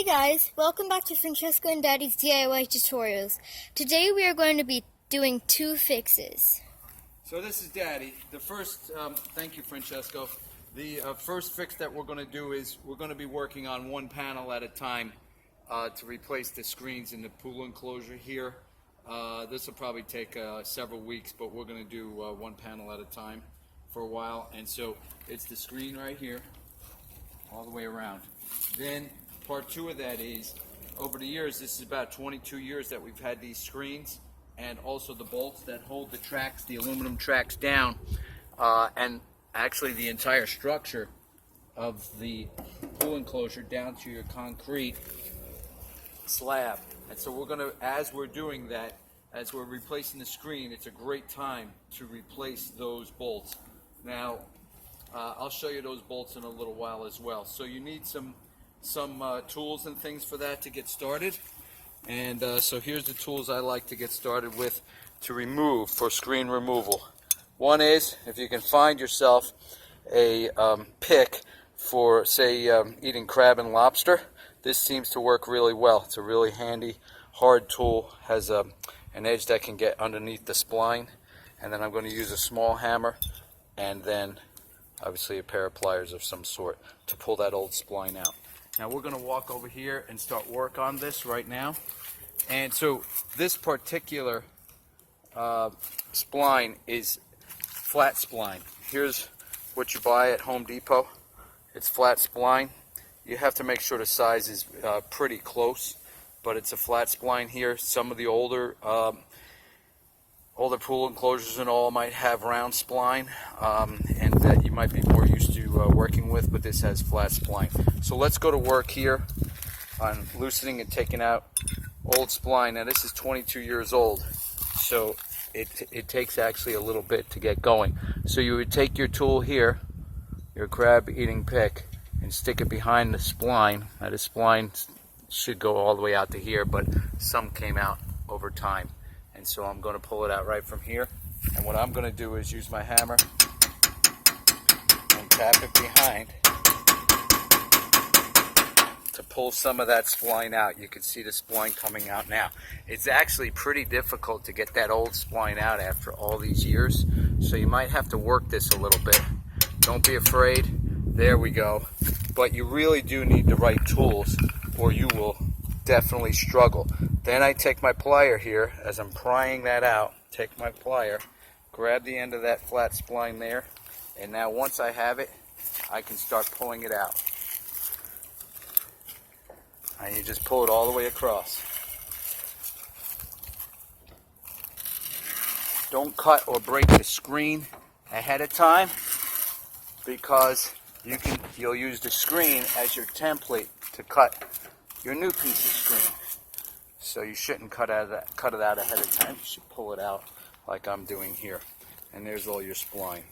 Hey guys, welcome back to Francesco and Daddy's DIY tutorials. Today we are going to be doing two fixes. So this is Daddy. The first, thank you Francesco. The first fix that we're going to do is we're going to be working on one panel at a time to replace the screens in the pool enclosure here. This will probably take several weeks, but we're going to do one panel at a time for a while. And so it's the screen right here, all the way around. Then part two of that is, over the years, this is about 22 years that we've had these screens, and also the bolts that hold the tracks, the aluminum tracks down, and actually the entire structure of the pool enclosure down to your concrete slab. And so we're going to, as we're doing that, as we're replacing the screen, it's a great time to replace those bolts. Now, I'll show you those bolts in a little while as well. So you need some tools and things for that to get started. And so here's the tools I like to get started with to remove for screen removal. One is, if you can find yourself a pick for, say, eating crab and lobster, this seems to work really well. It's a really handy, hard tool, has an edge that can get underneath the spline. And then I'm going to use a small hammer and then obviously a pair of pliers of some sort to pull that old spline out. Now we're going to walk over here and start work on this right now. And so this particular spline is flat spline. Here's what you buy at Home Depot. It's flat spline. You have to make sure the size is pretty close, but it's a flat spline here. Some of the older pool enclosures and all might have round spline, and that you might be more used to working with, but this has flat spline. So let's go to work here on loosening and taking out old spline. Now this is 22 years old, so it takes actually a little bit to get going. So you would take your tool here, your crab eating pick, and stick it behind the spline. Now the spline should go all the way out to here, but some came out over time. And so I'm going to pull it out right from here. And what I'm going to do is use my hammer and tap it behind to pull some of that spline out. You can see the spline coming out now. It's actually pretty difficult to get that old spline out after all these years. So you might have to work this a little bit. Don't be afraid. There we go. But you really do need the right tools, or you will definitely struggle. Then I take my plier here, as I'm prying that out, take my plier, grab the end of that flat spline there, and now once I have it, I can start pulling it out. And you just pull it all the way across. Don't cut or break the screen ahead of time, because you'll use the screen as your template to cut your new piece of screen. So you shouldn't cut it out ahead of time. You should pull it out like I'm doing here. And there's all your spline.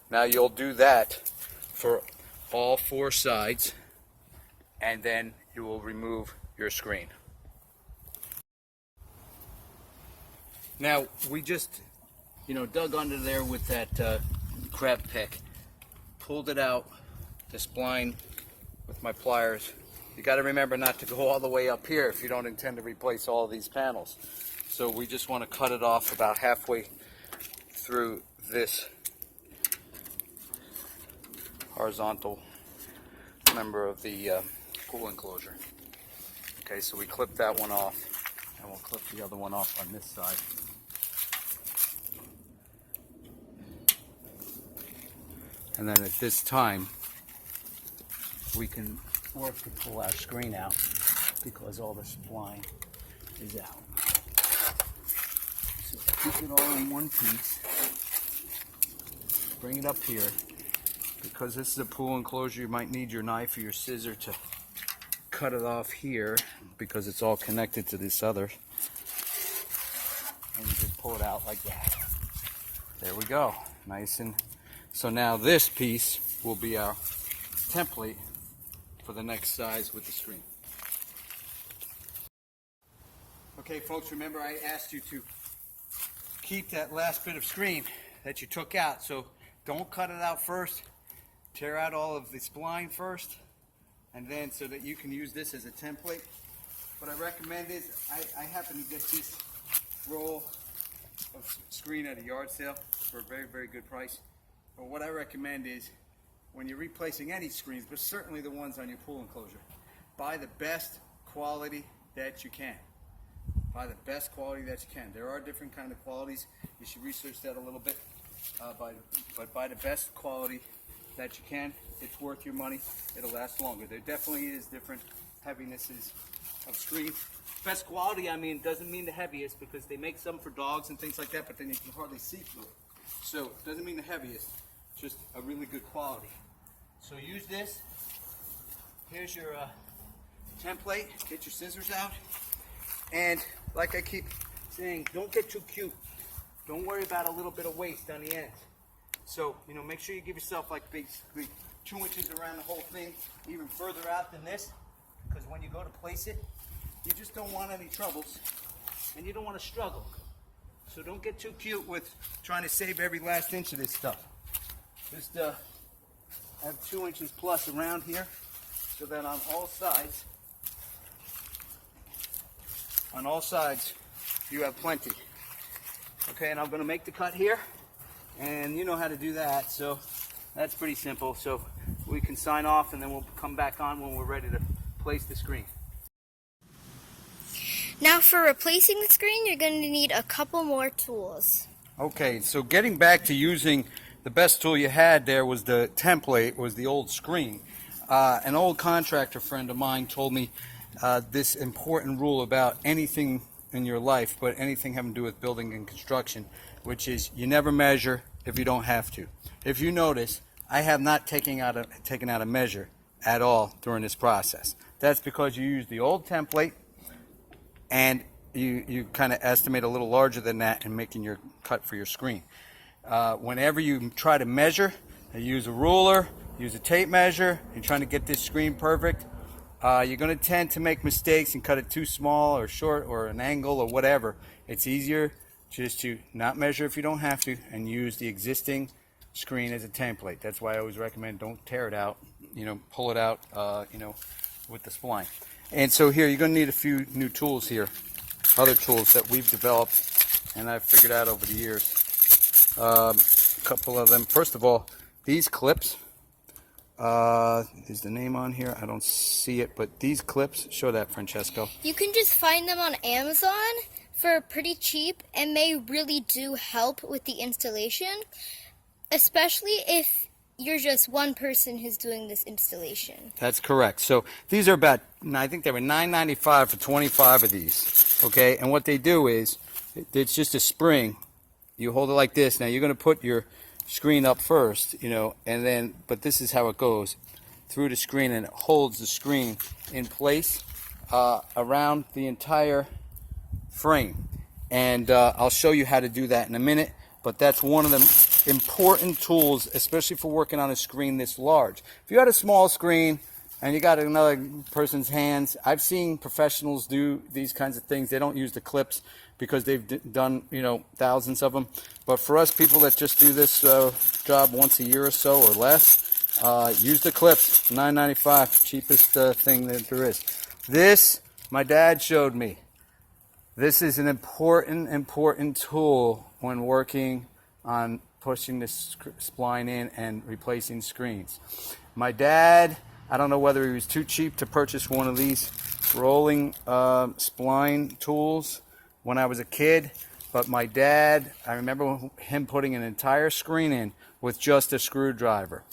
Now you'll do that for all four sides, and then you will remove your screen. Now we just, dug under there with that crab pick, pulled it out, the spline with my pliers. You got to remember not to go all the way up here if you don't intend to replace all of these panels. So we just want to cut it off about halfway through this horizontal member of the pool enclosure. Okay, so we clip that one off, and we'll clip the other one off on this side. And then at this time, we can work to pull our screen out because all the spline is out. So keep it all in one piece. Bring it up here. Because this is a pool enclosure, you might need your knife or your scissor to cut it off here because it's all connected to this other. And you just pull it out like that. There we go. Nice. And so now this piece will be our template for the next size with the screen. Okay folks, remember I asked you to keep that last bit of screen that you took out, so don't cut it out first. Tear out all of the spline first, and then so that you can use this as a template. What I recommend is, I happen to get this roll of screen at a yard sale for a very, very good price. But what I recommend is, when you're replacing any screens, but certainly the ones on your pool enclosure, buy the best quality that you can. Buy the best quality that you can. There are different kind of qualities. You should research that a little bit. But buy the best quality that you can. It's worth your money. It'll last longer. There definitely is different heavinesses of screen. Best quality, I mean, doesn't mean the heaviest, because they make some for dogs and things like that, but then you can hardly see through it. So it doesn't mean the heaviest, just a really good quality. So use this. Here's your template. Get your scissors out. And like I keep saying, don't get too cute. Don't worry about a little bit of waste on the ends. So, make sure you give yourself like basically 2 inches around the whole thing, even further out than this, because when you go to place it, you just don't want any troubles, and you don't want to struggle. So don't get too cute with trying to save every last inch of this stuff. Just have 2 inches plus around here, so that on all sides, you have plenty. Okay, and I'm going to make the cut here, and you know how to do that, so that's pretty simple. So we can sign off, and then we'll come back on when we're ready to place the screen. Now for replacing the screen, you're going to need a couple more tools. Okay, so getting back to using the best tool you had there was the template, was the old screen. An old contractor friend of mine told me this important rule about anything in your life, but anything having to do with building and construction, which is you never measure if you don't have to. If you notice, I have not taken out a measure at all during this process. That's because you use the old template, and you kind of estimate a little larger than that in making your cut for your screen. Whenever you try to measure, you use a ruler, use a tape measure, you're trying to get this screen perfect, you're going to tend to make mistakes and cut it too small or short or an angle or whatever. It's easier just to not measure if you don't have to, and use the existing screen as a template. That's why I always recommend don't tear it out, pull it out, with the spline. And so here you're going to need a few new tools here, other tools that we've developed and I've figured out over the years. A couple of them. First of all, these clips. Is the name on here? I don't see it, but these clips, show that, Francesco. You can just find them on Amazon for pretty cheap, and they really do help with the installation, especially if you're just one person who's doing this installation. That's correct. So these are about, I think they were $9.95 for 25 of these. Okay, and what they do is, it's just a spring. You hold it like this. Now you're going to put your screen up first, and then, but this is how it goes through the screen, and it holds the screen in place around the entire frame. And I'll show you how to do that in a minute, but that's one of the important tools, especially for working on a screen this large. If you got a small screen and you got another person's hands, I've seen professionals do these kinds of things. They don't use the clips because they've done, thousands of them. But for us people that just do this job once a year or so or less, use the clips. $9.95, cheapest thing that there is. This, my dad showed me. This is an important tool when working on pushing the spline in and replacing screens. My dad, I don't know whether he was too cheap to purchase one of these rolling spline tools when I was a kid, but my dad, I remember him putting an entire screen in with just a screwdriver,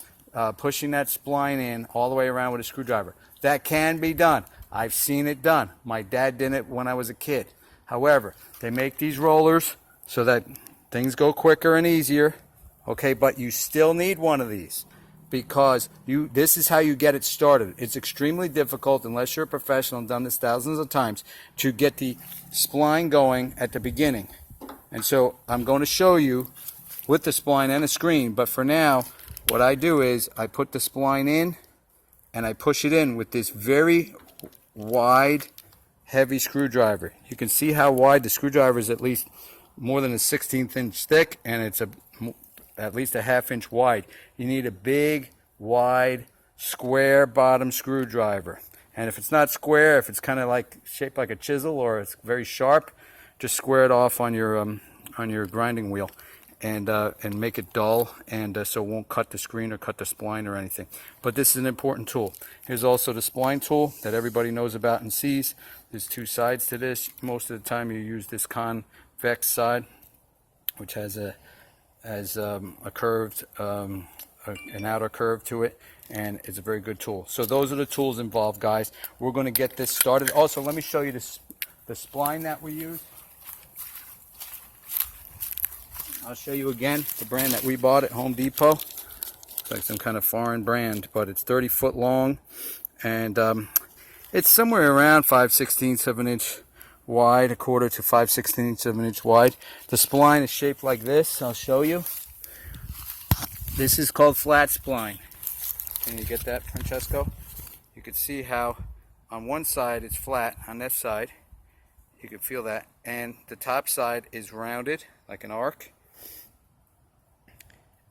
pushing that spline in all the way around with a screwdriver. That can be done. I've seen it done. My dad did it when I was a kid. However, they make these rollers so that things go quicker and easier, okay, but you still need one of these, because this is how you get it started. It's extremely difficult, unless you're a professional and done this thousands of times, to get the spline going at the beginning. And so I'm going to show you with the spline and a screen, but for now, what I do is I put the spline in and I push it in with this very wide, heavy screwdriver. You can see how wide the screwdriver is, at least more than a 1/16 inch thick, and it's at least a 1/2 inch wide. You need a big, wide square bottom screwdriver. And if it's not square, if it's kind of like shaped like a chisel or it's very sharp, just square it off on your grinding wheel and make it dull, and so it won't cut the screen or cut the spline or anything. But this is an important tool. Here's also the spline tool that everybody knows about and sees. There's two sides to this. Most of the time you use this convex side, which has a curved an outer curve to it, and it's a very good tool. So those are the tools involved, guys. We're going to get this started. Also, let me show you this, the spline that we use. I'll show you again the brand that we bought at Home Depot. It's like some kind of foreign brand, but it's 30 foot long, and it's somewhere around 5/16 of an inch wide, a quarter to 5/16 of an inch wide. The spline is shaped like this. I'll show you. This is called flat spline. Can you get that, Francesco? You can see how on one side it's flat, on this side you can feel that, and the top side is rounded like an arc,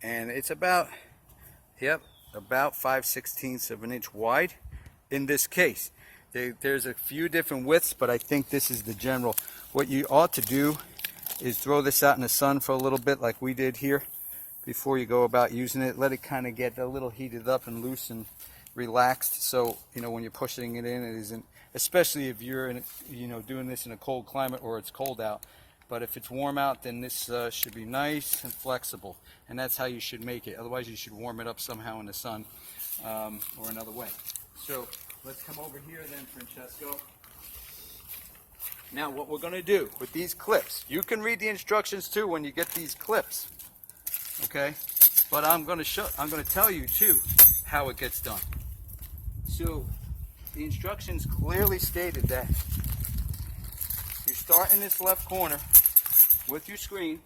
and it's about 5/16 of an inch wide in this case. There's a few different widths, but I think this is the general. What you ought to do is throw this out in the sun for a little bit like we did here before you go about using it. Let it kind of get a little heated up and loose and relaxed, so when you're pushing it in, it isn't, especially if you're doing this in a cold climate or it's cold out. But if it's warm out, then this should be nice and flexible, and that's how you should make it. Otherwise you should warm it up somehow in the sun or another way. So let's come over here then, Francesco. Now what we're going to do with these clips, you can read the instructions too when you get these clips, okay? But I'm going to tell you too how it gets done. So the instructions clearly stated that you start in this left corner with your screen,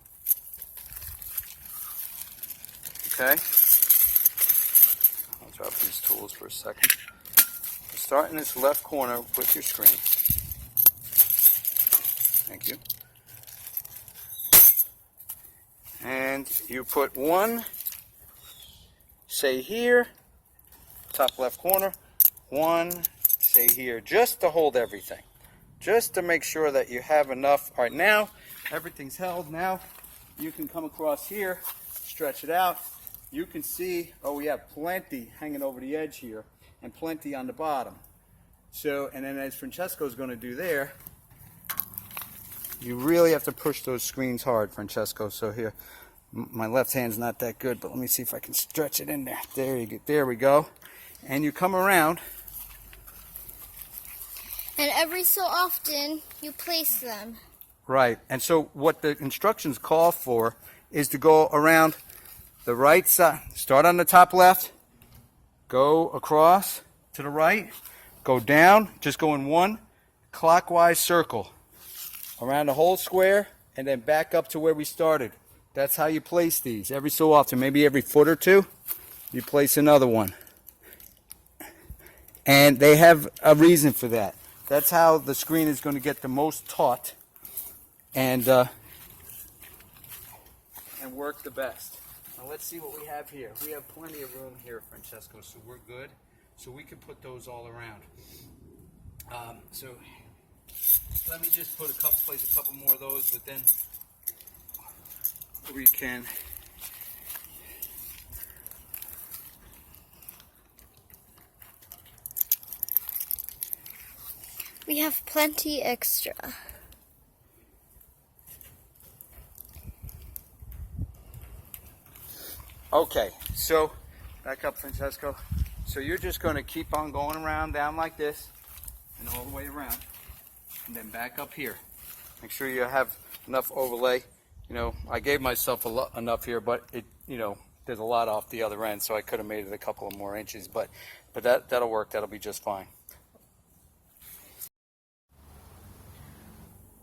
okay? I'll drop these tools for a second. You start in this left corner with your screen. Thank you. And you put one, say here, top left corner, one, say here, just to hold everything. Just to make sure that you have enough. All right, now everything's held. Now you can come across here, stretch it out. You can see, oh, we have plenty hanging over the edge here and plenty on the bottom. So, and then as Francesco's going to do there, you really have to push those screens hard, Francesco. So here, my left hand's not that good, but let me see if I can stretch it in there. There you go. There we go. And you come around. And every so often, you place them. Right. And so what the instructions call for is to go around the right side. Start on the top left. Go across to the right. Go down. Just go in one clockwise circle around the whole square, and then back up to where we started. That's how you place these. Every so often, maybe every foot or two, you place another one. And they have a reason for that. That's how the screen is going to get the most taut and work the best. Now let's see what we have here. We have plenty of room here, Francesco, so we're good. So we can put those all around. So let me just place a couple more of those, but then we can. We have plenty extra. Okay, so back up, Francesco. So you're just going to keep on going around down like this and all the way around, and then back up here. Make sure you have enough overlay. I gave myself enough here, but there's a lot off the other end, so I could have made it a couple of more inches, but that'll work. That'll be just fine.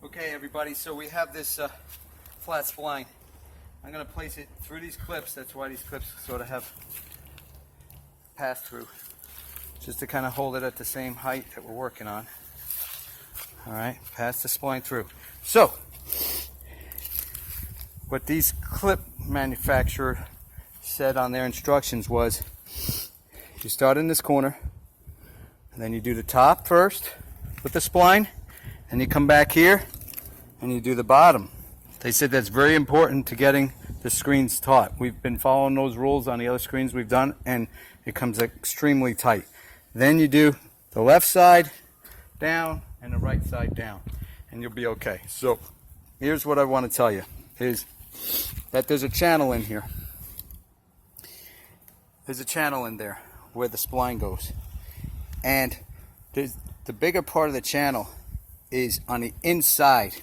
Okay, everybody, so we have this flat spline. I'm going to place it through these clips. That's why these clips sort of have pass through, just to kind of hold it at the same height that we're working on. All right, pass the spline through. So what these clip manufacturer said on their instructions was, You start in this corner, and then you do the top first with the spline, and you come back here, and you do the bottom. They said that's very important to getting the screens taut. We've been following those rules on the other screens we've done, and it comes extremely tight. Then you do the left side down and the right side down, and you'll be okay. So here's what I want to tell you, is that there's a channel in here. There's a channel in there where the spline goes. And the bigger part of the channel is on the inside.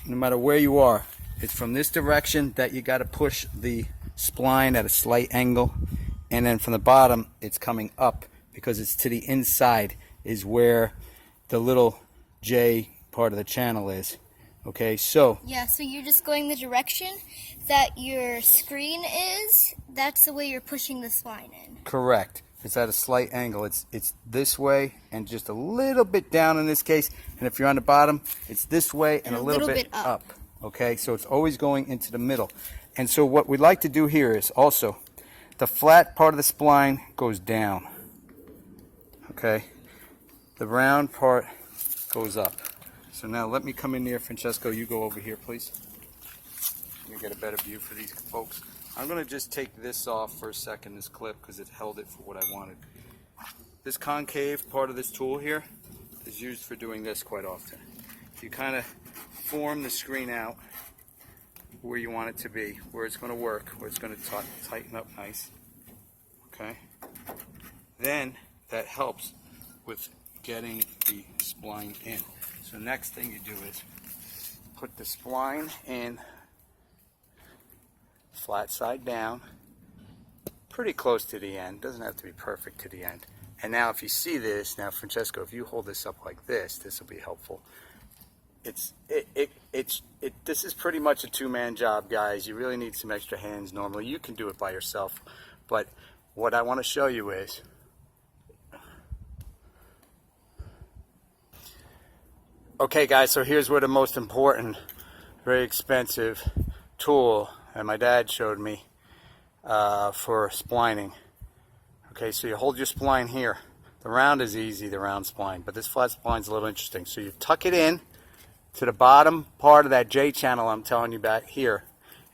No matter where you are, it's from this direction that you got to push the spline at a slight angle, and then from the bottom it's coming up because it's to the inside is where the little J part of the channel is. Okay, so yeah, so you're just going the direction that your screen is. That's the way you're pushing the spline in. Correct. It's at a slight angle. It's this way and just a little bit down in this case. And if you're on the bottom, it's this way and a little bit up. Okay, so it's always going into the middle. And so what we'd like to do here is also the flat part of the spline goes down. Okay, the round part goes up. So now let me come in here, Francesco. You go over here, please. Let me get a better view for these folks. I'm going to just take this off for a second, this clip, because it held it for what I wanted. This concave part of this tool here is used for doing this quite often. You kind of form the screen out where you want it to be, where it's going to work, where it's going to tighten up nice. Okay? Then that helps with getting the spline in. So next thing you do is put the spline in flat side down, pretty close to the end. Doesn't have to be perfect to the end. And now if you see this, now Francesco, if you hold this up like this will be helpful. This is pretty much a two-man job, guys. You really need some extra hands. Normally you can do it by yourself, but what I want to show you is okay, guys, so here's where the most important, very expensive tool that my dad showed me for splining. Okay, so you hold your spline here. The round is easy, the round spline, but this flat spline is a little interesting. So you tuck it in to the bottom part of that J channel I'm telling you about here.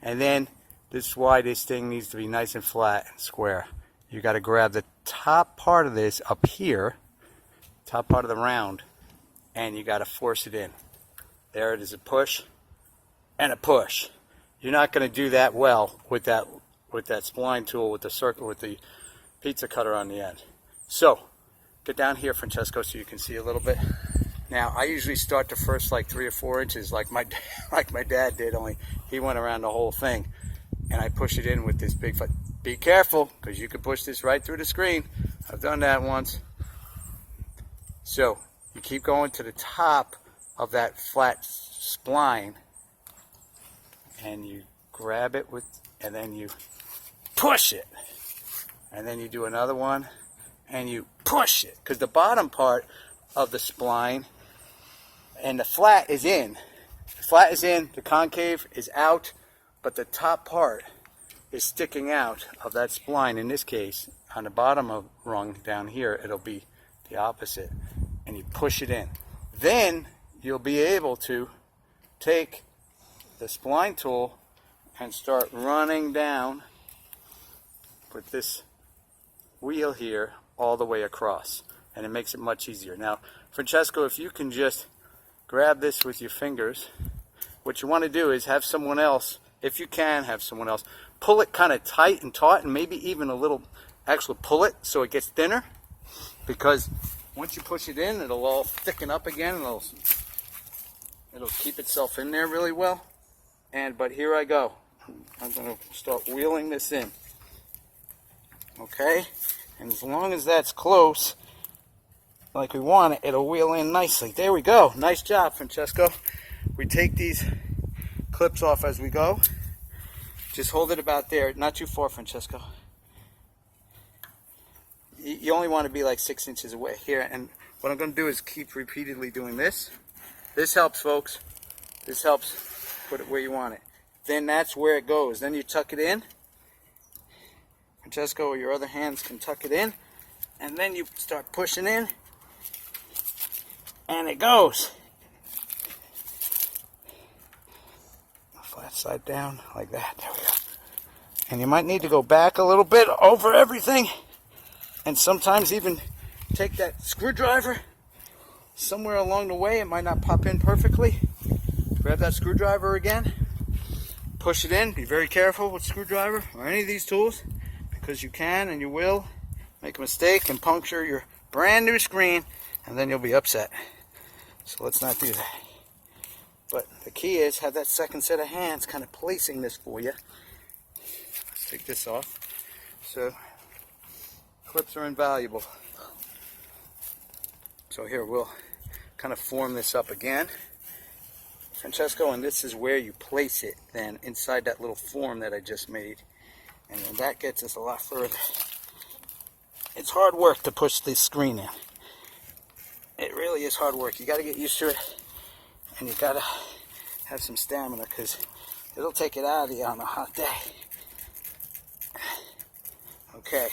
And then this is why this thing needs to be nice and flat and square. You got to grab the top part of this up here, top part of the round, and you got to force it in. There it is, a push and a push. You're not going to do that well with that spline tool with the circle with the pizza cutter on the end. So get down here, Francesco, so you can see a little bit. Now I usually start the first like 3 or 4 inches, like my dad did. Only he went around the whole thing, and I push it in with this big foot. Be careful, because you can push this right through the screen. I've done that once. So you keep going to the top of that flat spline, and you grab it and then you push it, and then you do another one and you push it, because the bottom part of the spline and the flat is in. The flat is in, the concave is out, but the top part is sticking out of that spline. In this case, on the bottom of rung down here, it'll be the opposite, and you push it in. Then you'll be able to take the spline tool and start running down with this wheel here all the way across, and it makes it much easier. Now, Francesco, if you can just grab this with your fingers, what you want to do is have someone else, if you can have someone else, pull it kind of tight and taut, and maybe even a little, actually pull it so it gets thinner, because once you push it in, it'll all thicken up again, and it'll keep itself in there really well. But here I go. I'm going to start wheeling this in. Okay? And as long as that's close, like we want it, it'll wheel in nicely. There we go. Nice job, Francesco. We take these clips off as we go. Just hold it about there. Not too far, Francesco. You only want to be like 6 inches away here. And what I'm going to do is keep repeatedly doing this. This helps, folks. This helps put it where you want it. Then that's where it goes. Then you tuck it in, Francesco, or your other hands can tuck it in, and then you start pushing in, and it goes. Flat side down, like that. There we go. And you might need to go back a little bit over everything, and sometimes even take that screwdriver somewhere along the way. It might not pop in perfectly. Grab that screwdriver again, push it in. Be very careful with screwdriver or any of these tools, because you can and you will make a mistake and puncture your brand new screen, and then you'll be upset. So let's not do that. But the key is have that second set of hands kind of placing this for you. Let's take this off. So clips are invaluable. So here we'll kind of form this up again, Francesco, and this is where you place it then inside that little form that I just made, and then that gets us a lot further. It's hard work to push this screen in. It really is hard work. You got to get used to it, and you got to have some stamina, because it'll take it out of you on a hot day. Okay,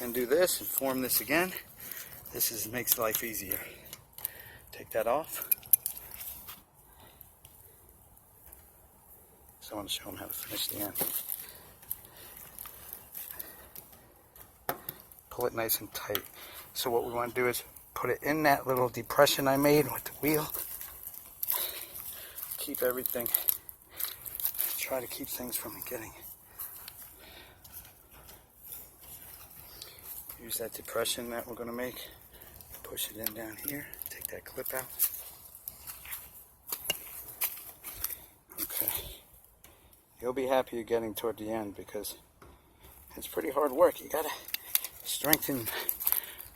and do this and form this again. This makes life easier. Take that off. So I want to show them how to finish the end. Pull it nice and tight. So what we want to do is put it in that little depression I made with the wheel. Keep everything. Try to keep things from getting. Use that depression that we're going to make. Push it in down here. Take that clip out. Okay. You'll be happy you're getting toward the end, because it's pretty hard work. You gotta strengthen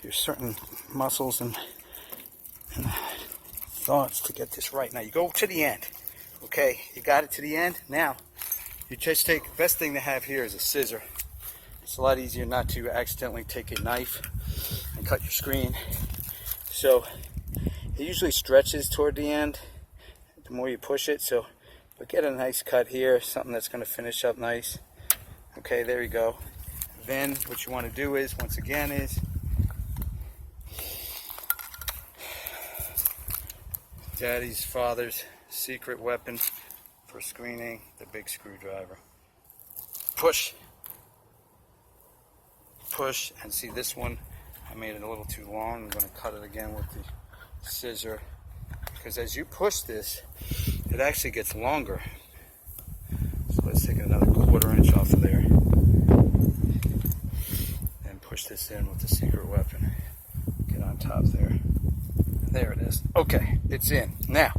your certain muscles and thoughts to get this right. Now you go to the end. Okay, you got it to the end. Now you just take, best thing to have here is a scissor. It's a lot easier not to accidentally take a knife and cut your screen. So it usually stretches toward the end the more you push it. So but get a nice cut here, something that's going to finish up nice. Okay, there you go. Then what you want to do is, once again, is Daddy's father's secret weapon for screening, the big screwdriver. Push. Push, and see this one, I made it a little too long. I'm going to cut it again with the scissor, because as you push this, it actually gets longer. So let's take another 1/4 inch off of there and push this in with the secret weapon. Get on top there. There it is. Okay, it's in. Now,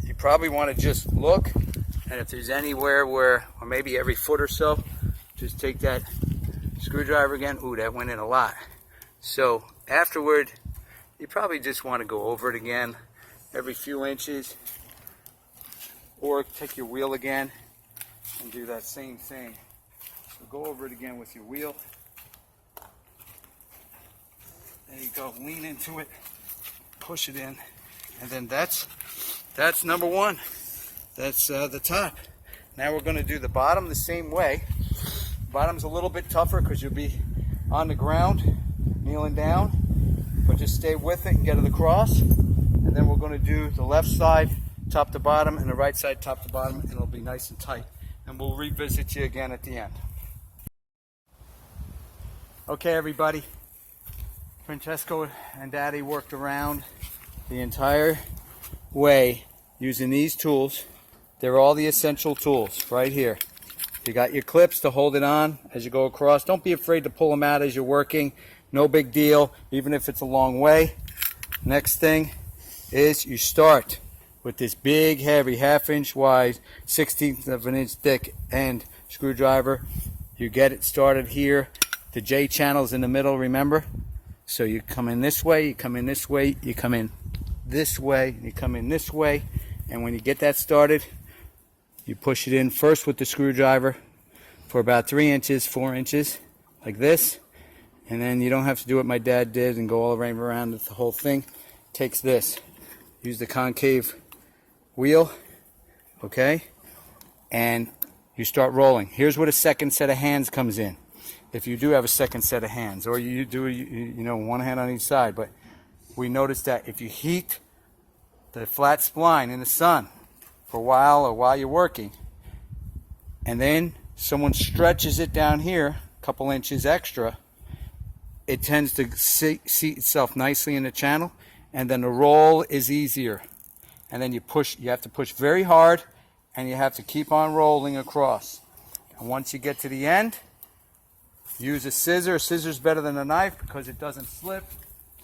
you probably want to just look, and if there's anywhere where, or maybe every foot or so, just take that screwdriver again. Ooh, that went in a lot. So afterward, you probably just want to go over it again every few inches, or take your wheel again and do that same thing. So go over it again with your wheel. There you go. Lean into it, push it in, and then that's number one. That's the top. Now we're going to do the bottom the same way. Bottom's a little bit tougher because you'll be on the ground, kneeling down, but just stay with it and get it across. And then we're going to do the left side, top to bottom, and the right side, top to bottom, and it'll be nice and tight. And we'll revisit you again at the end. Okay, everybody. Francesco and Daddy worked around the entire way using these tools. They're all the essential tools right here. You got your clips to hold it on as you go across. Don't be afraid to pull them out as you're working. No big deal, even if it's a long way. Next thing is you start with this big, heavy, 1/2 inch wide, 1/16 of an inch thick end screwdriver. You get it started here. The J channel's in the middle, remember? So you come in this way, you come in this way, you come in this way, you come in this way, and when you get that started, you push it in first with the screwdriver for about 3 inches, 4 inches, like this. And then you don't have to do what my dad did and go all around with the whole thing. Takes this. Use the concave wheel, okay? And you start rolling. Here's where the second set of hands comes in. if you do have a second set of hands, or you do, one hand on each side. But we noticed that if you heat the flat spline in the sun for a while, or while you're working, and then someone stretches it down here a couple inches extra, it tends to seat itself nicely in the channel, and then the roll is easier. And then you have to push very hard, and you have to keep on rolling across. And once you get to the end, use a scissor. A scissor's better than a knife because it doesn't slip.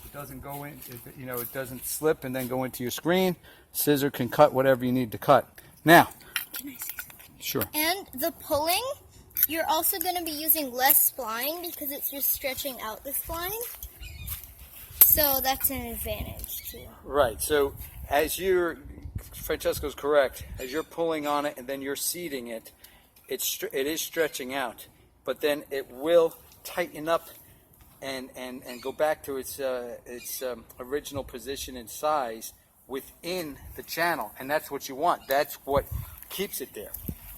It doesn't go in, it doesn't slip and then go into your screen. Scissor can cut whatever you need to cut. Now, can I see something? Sure. And the pulling, you're also going to be using less spline because it's just stretching out the spline. So that's an advantage too. Right. So Francesco's correct. As you're pulling on it and then you're seating it, it is stretching out, but then it will tighten up and go back to its original position and size within the channel, and that's what you want. That's what keeps it there.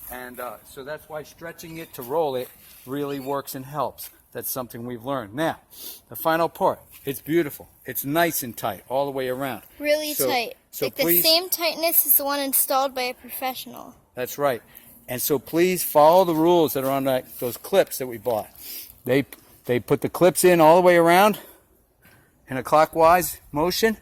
And so that's why stretching it to roll it really works and helps. That's something we've learned. Now, the final part. It's beautiful. It's nice and tight all the way around. Really tight. So like please, the same tightness as the one installed by a professional. That's right. And so please follow the rules that are on those clips that we bought. They put the clips in all the way around in a clockwise motion.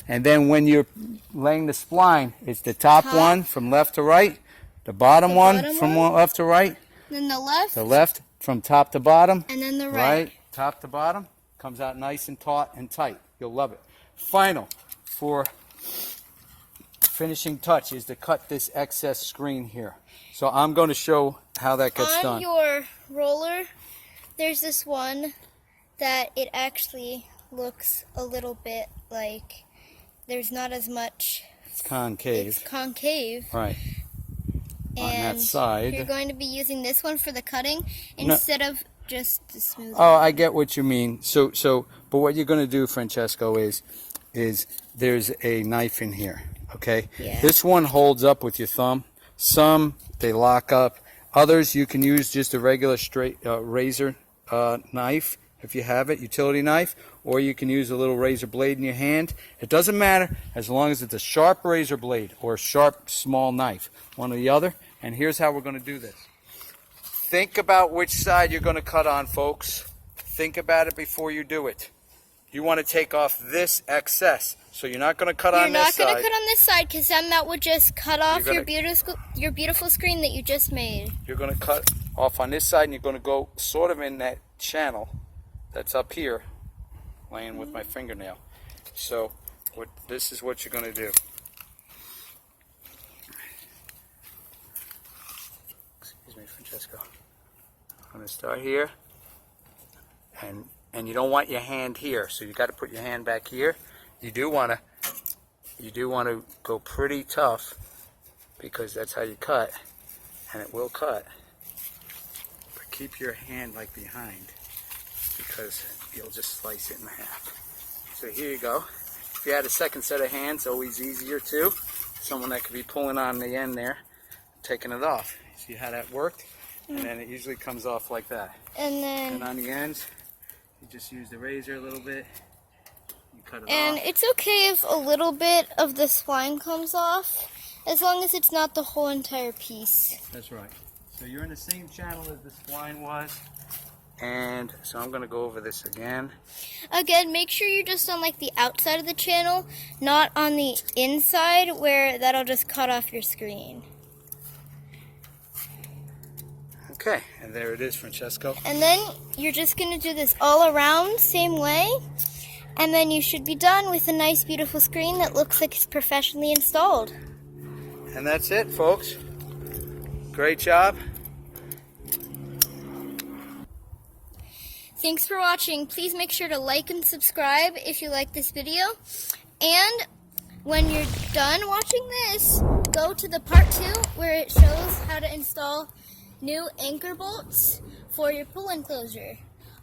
And then when you're laying the spline, it's the top one from left to right, the bottom one from left to right, then the left. the left from top to bottom, and then the right. Top to bottom. Comes out nice and taut and tight. You'll love it. Final for finishing touch is to cut this excess screen here. So I'm going to show how that gets done. On your roller, there's this one that it actually looks a little bit like there's not as much. It's concave. It's concave. Right. And on that side. You're going to be using this one for the cutting instead of just the smooth. Oh, I get what you mean. But what you're going to do, Francesco, is there's a knife in here. Okay. Yeah. This one holds up with your thumb. Some they lock up. Others you can use just a regular straight razor knife if you have it, utility knife, or you can use a little razor blade in your hand. It doesn't matter as long as it's a sharp razor blade or a sharp small knife, one or the other. And here's how we're going to do this. Think about which side you're going to cut on, folks. Think about it before you do it. You want to take off this excess. So you're not going to cut on this side. You're not going to cut on this side because then that would just cut off your beautiful screen that you just made. You're going to cut off on this side and you're going to go sort of in that channel that's up here, laying with my fingernail. So this is what you're going to do. Excuse me, Francesco. I'm going to start here, and you don't want your hand here, so you got to put your hand back here. You do want to go pretty tough because that's how you cut, and it will cut. But keep your hand like behind because you'll just slice it in half. So here you go. If you had a second set of hands, always easier too. Someone that could be pulling on the end there, taking it off. See how that worked? And then it usually comes off like that. And on the ends, you just use the razor a little bit. You cut it and off. it's okay if a little bit of the spline comes off, as long as it's not the whole entire piece. That's right. So you're in the same channel as the spline was. And so I'm going to go over this again. Again, make sure you're just on like the outside of the channel, not on the inside where that'll just cut off your screen. Okay, and there it is, Francesco. And then you're just going to do this all around, same way. And then you should be done with a nice, beautiful screen that looks like it's professionally installed. And that's it, folks. Great job. Thanks for watching. Please make sure to like and subscribe if you like this video. And when you're done watching this, go to the part 2 where it shows how to install new anchor bolts for your pool enclosure.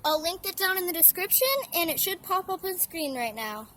I'll link that down in the description and it should pop up on screen right now.